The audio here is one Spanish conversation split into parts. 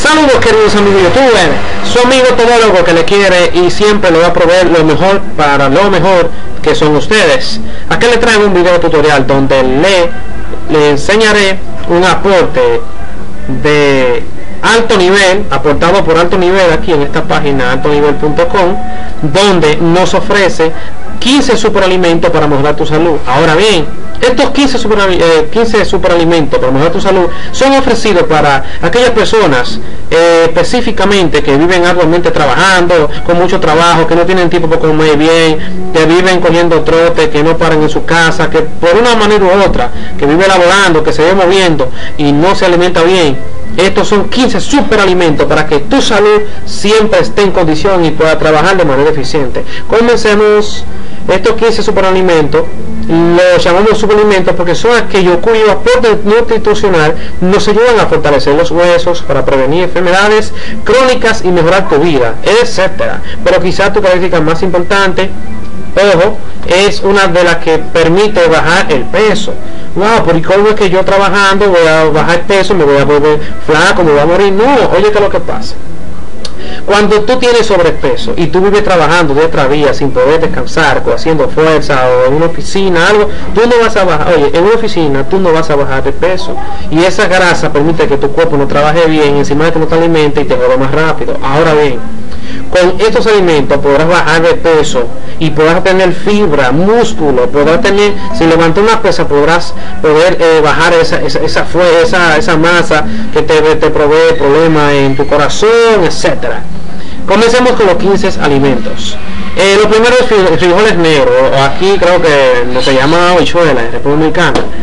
Saludos queridos amigos youtubers, su amigo todólogo que le quiere y siempre le va a proveer lo mejor para lo mejor que son ustedes. Aquí le traigo un video tutorial donde le enseñaré un aporte de alto nivel, aportado por alto nivel aquí en esta página altonivel.com, donde nos ofrece 15 superalimentos para mejorar tu salud. Ahora bien, estos 15 superalimentos para mejorar tu salud son ofrecidos para aquellas personas específicamente que viven arduamente trabajando, con mucho trabajo, que no tienen tiempo para comer bien, que viven cogiendo trote, que no paran en su casa, que por una manera u otra, que vive laborando, que se ve moviendo y no se alimenta bien. Estos son 15 superalimentos para que tu salud siempre esté en condición y pueda trabajar de manera eficiente. Comencemos. Estos 15 superalimentos los llamamos superalimentos porque son aquellos cuyo aporte nutricional nos ayudan a fortalecer los huesos, para prevenir enfermedades crónicas y mejorar tu vida, etcétera. Pero quizás tu característica más importante, ojo, es una de las que permite bajar el peso. Wow, porque cómo es que yo trabajando voy a bajar peso, me voy a volver flaco, me voy a morir. No, oye, ¿qué es lo que pasa? Cuando tú tienes sobrepeso y tú vives trabajando día tras día sin poder descansar, o haciendo fuerza, o en una oficina, algo, tú no vas a bajar. Oye, en una oficina tú no vas a bajar de peso, y esa grasa permite que tu cuerpo no trabaje bien, encima de que no te alimente y te mueva más rápido. Ahora bien, con estos alimentos podrás bajar de peso y podrás tener fibra, músculo, podrás tener, si levantas una pesa, podrás bajar esa masa que te provee problemas en tu corazón, etcétera. Comencemos con los 15 alimentos. Lo primero es frijoles negros, o aquí creo que no se llama habichuela en República Dominicana.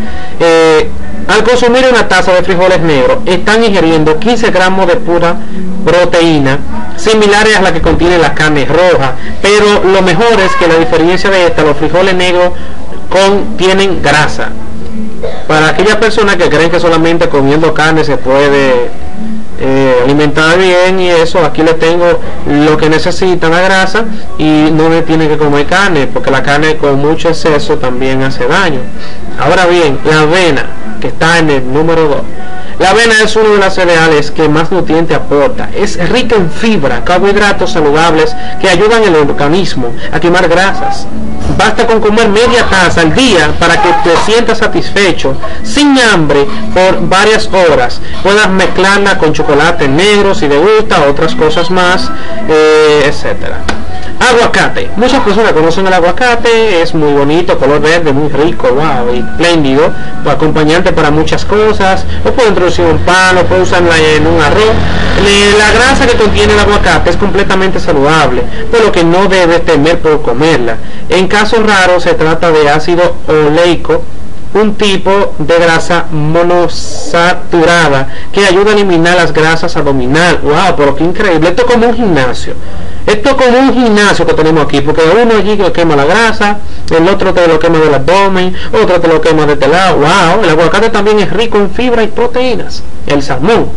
Al consumir una taza de frijoles negros, están ingiriendo 15 gramos de pura proteína, similares a la que contiene la carne roja, pero lo mejor es que la diferencia de esta, los frijoles negros contienen grasa. Para aquellas personas que creen que solamente comiendo carne se puede alimentar bien y eso, aquí les tengo lo que necesitan, la grasa, y no le tienen que comer carne, porque la carne con mucho exceso también hace daño. Ahora bien, la avena, que está en el número 2. La avena es uno de los cereales que más nutrientes aporta. Es rica en fibra, carbohidratos saludables que ayudan al organismo a quemar grasas. Basta con comer media taza al día para que te sientas satisfecho, sin hambre, por varias horas. Puedas mezclarla con chocolate negro si te gusta, otras cosas más, etcétera. Aguacate. Muchas personas conocen el aguacate, es muy bonito, color verde, muy rico, wow, y espléndido, acompañante para muchas cosas. Lo puedo introducir en un pan, lo puedo usar en un arroz. La grasa que contiene el aguacate es completamente saludable, por lo que no debes temer por comerla. En casos raros se trata de ácido oleico, un tipo de grasa monosaturada que ayuda a eliminar las grasas abdominales. Wow, pero qué increíble. Esto es como un gimnasio. Esto es como un gimnasio que tenemos aquí, porque uno allí que quema la grasa, el otro te lo quema del abdomen, otro te lo quema de este lado. Wow, el aguacate también es rico en fibra y proteínas. El salmón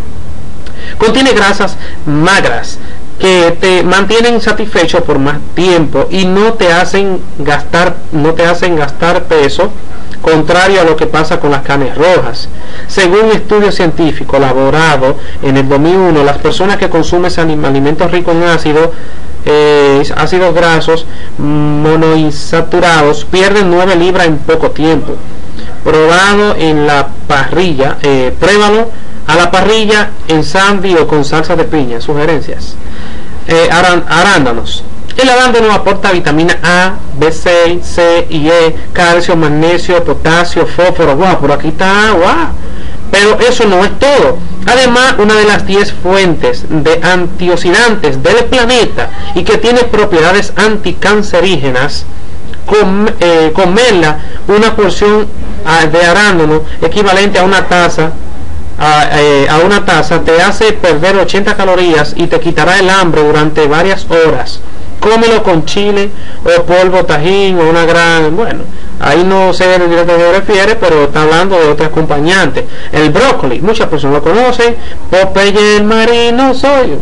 contiene grasas magras que te mantienen satisfecho por más tiempo y no te hacen gastar peso, contrario a lo que pasa con las carnes rojas. Según un estudio científico elaborado en el 2001, las personas que consumen alimentos ricos en ácidos grasos monoinsaturados pierden 9 libras en poco tiempo. Probado en la parrilla, pruébalo a la parrilla, en sándwich o con salsa de piña. Sugerencias. Arándanos. El arándano aporta vitamina A, B6, C y E, calcio, magnesio, potasio, fósforo. Wow, por aquí está, wow. Pero eso no es todo. Además, una de las 10 fuentes de antioxidantes del planeta y que tiene propiedades anticancerígenas, comerla una porción de arándano equivalente a una taza te hace perder 80 calorías y te quitará el hambre durante varias horas. Cómelo con chile o polvo tajín o una gran, bueno, ahí no sé de qué se refiere, pero está hablando de otro acompañante. El brócoli, muchas personas lo conocen. Popeye el marino soy.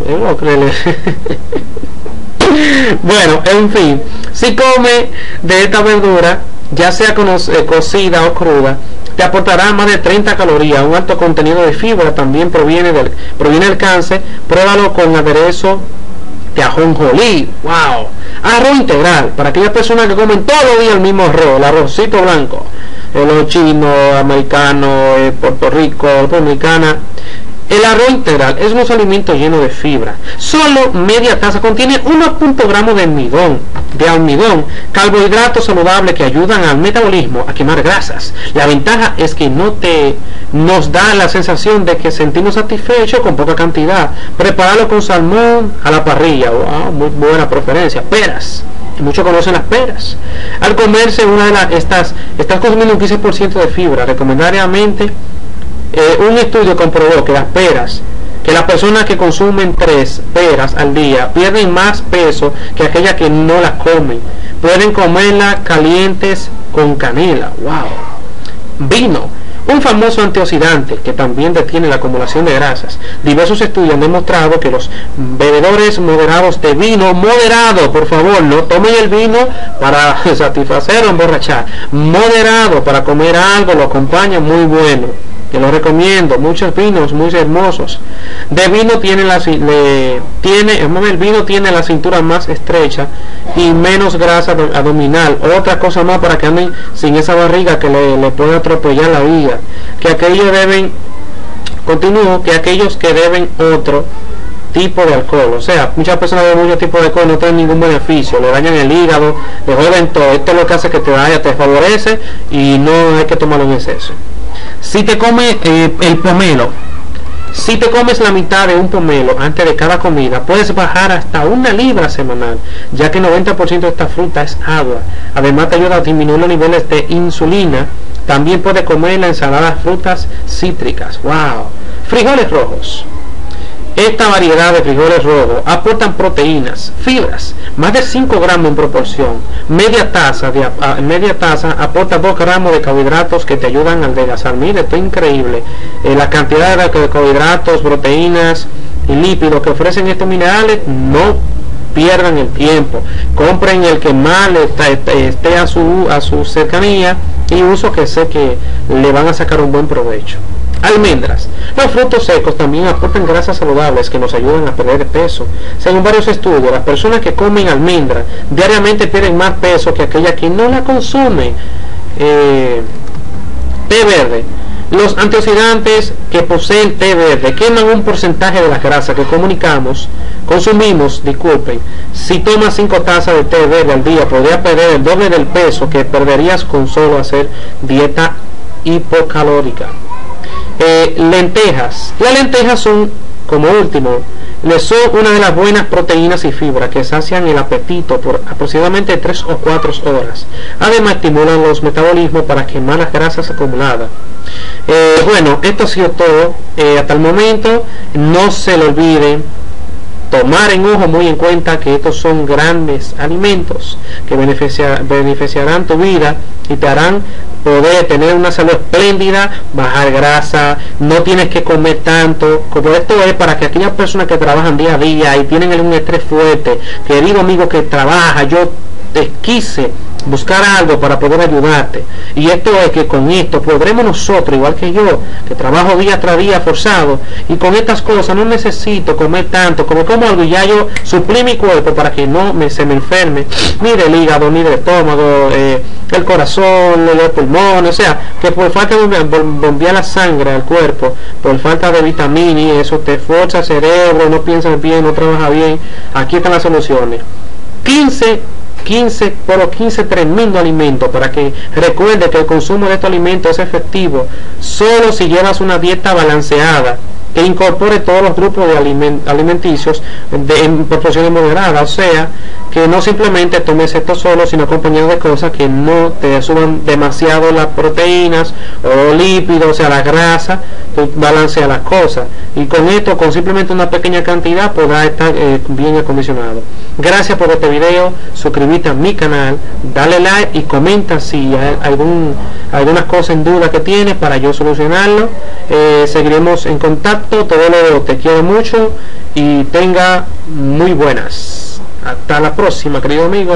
Bueno, en fin, si come de esta verdura, ya sea cocida o cruda, te aportará más de 30 calorías, un alto contenido de fibra, también proviene del cáncer. Pruébalo con aderezo de ajonjolí. Wow. Arroz integral, para aquellas personas que comen todos los días el mismo arroz, el arrocito blanco, los chinos, americanos, Puerto Rico, Dominicana. El arroz integral es un alimento lleno de fibra. Solo media taza contiene 1.0 gramos de almidón, carbohidratos saludables que ayudan al metabolismo a quemar grasas. La ventaja es que nos da la sensación de que sentimos satisfechos con poca cantidad. Prepararlo con salmón a la parrilla. Wow, muy buena preferencia. Peras. Muchos conocen las peras. Al comerse estás consumiendo un 15% de fibra. Recomendadamente, un estudio comprobó que las personas que consumen 3 peras al día pierden más peso que aquellas que no las comen. Pueden comerlas calientes con canela. Wow. Vino, un famoso antioxidante que también detiene la acumulación de grasas. Diversos estudios han demostrado que los bebedores moderados de vino, moderado, por favor, no tomen el vino para satisfacer o emborrachar, moderado para comer algo, lo acompaña, muy bueno, que lo recomiendo. Muchos vinos muy hermosos. El vino tiene la cintura más estrecha y menos grasa abdominal. Otra cosa más para que anden sin esa barriga que le puede atropellar la vida. Que aquellos que deben otro tipo de alcohol, o sea, muchas personas de muchos tipos de alcohol no tienen ningún beneficio, le dañan el hígado, le joden todo. Esto es lo que hace que te favorece y no hay que tomarlo en exceso. Si te comes el pomelo, si te comes la mitad de un pomelo antes de cada comida, puedes bajar hasta 1 libra semanal, ya que el 90% de esta fruta es agua. Además te ayuda a disminuir los niveles de insulina. También puedes comer la ensalada de frutas cítricas. Wow. Frijoles rojos. Esta variedad de frijoles rojos aportan proteínas, fibras, más de 5 gramos en proporción. Media taza aporta 2 gramos de carbohidratos que te ayudan a adelgazar. Mire, esto es increíble. La cantidad de carbohidratos, proteínas y lípidos que ofrecen estos minerales, no pierdan el tiempo. Compren el que más esté a su cercanía y uso, que sé que le van a sacar un buen provecho. Almendras. Los frutos secos también aportan grasas saludables que nos ayudan a perder peso. Según varios estudios, las personas que comen almendra diariamente pierden más peso que aquellas que no la consumen. Té verde. Los antioxidantes que posee el té verde queman un porcentaje de las grasas que consumimos. Si tomas 5 tazas de té verde al día, podrías perder el doble del peso que perderías con solo hacer dieta hipocalórica. Lentejas. Las lentejas son, como último, son una de las buenas proteínas y fibras que sacian el apetito por aproximadamente 3 o 4 horas. Además estimulan los metabolismos para quemar las grasas acumuladas. Bueno, esto ha sido todo hasta el momento. No se lo olviden tomar en ojo muy en cuenta que estos son grandes alimentos que beneficiarán tu vida y te harán poder tener una salud espléndida, bajar grasa. No tienes que comer tanto. Como esto es para que aquellas personas que trabajan día a día y tienen un estrés fuerte, querido amigo que trabaja, yo te quise buscar algo para poder ayudarte, y esto es que con esto podremos nosotros, igual que yo, que trabajo día tras día forzado, y con estas cosas no necesito comer tanto, como algo y ya yo suplí mi cuerpo para que se me enferme ni del hígado, ni del estómago, el corazón, los pulmones, o sea, que por falta de bombear la sangre al cuerpo, por falta de vitamina y eso te esfuerza el cerebro, no piensas bien, no trabaja bien. Aquí están las soluciones. 15 tremendo alimentos para que recuerde que el consumo de estos alimentos es efectivo solo si llevas una dieta balanceada que incorpore todos los grupos de alimenticios en proporciones moderadas, o sea, que no simplemente tomes esto solo, sino acompañado de cosas que no te suban demasiado las proteínas o lípidos, o sea, la grasa. Tú balanceas las cosas, y con esto, con simplemente una pequeña cantidad, podrás estar bien acondicionado. Gracias por este video, suscríbete a mi canal, dale like y comenta si hay algunas cosas en duda que tienes para yo solucionarlo. Seguiremos en contacto. Te quiero mucho y tenga muy buenas. Hasta la próxima, querido amigo.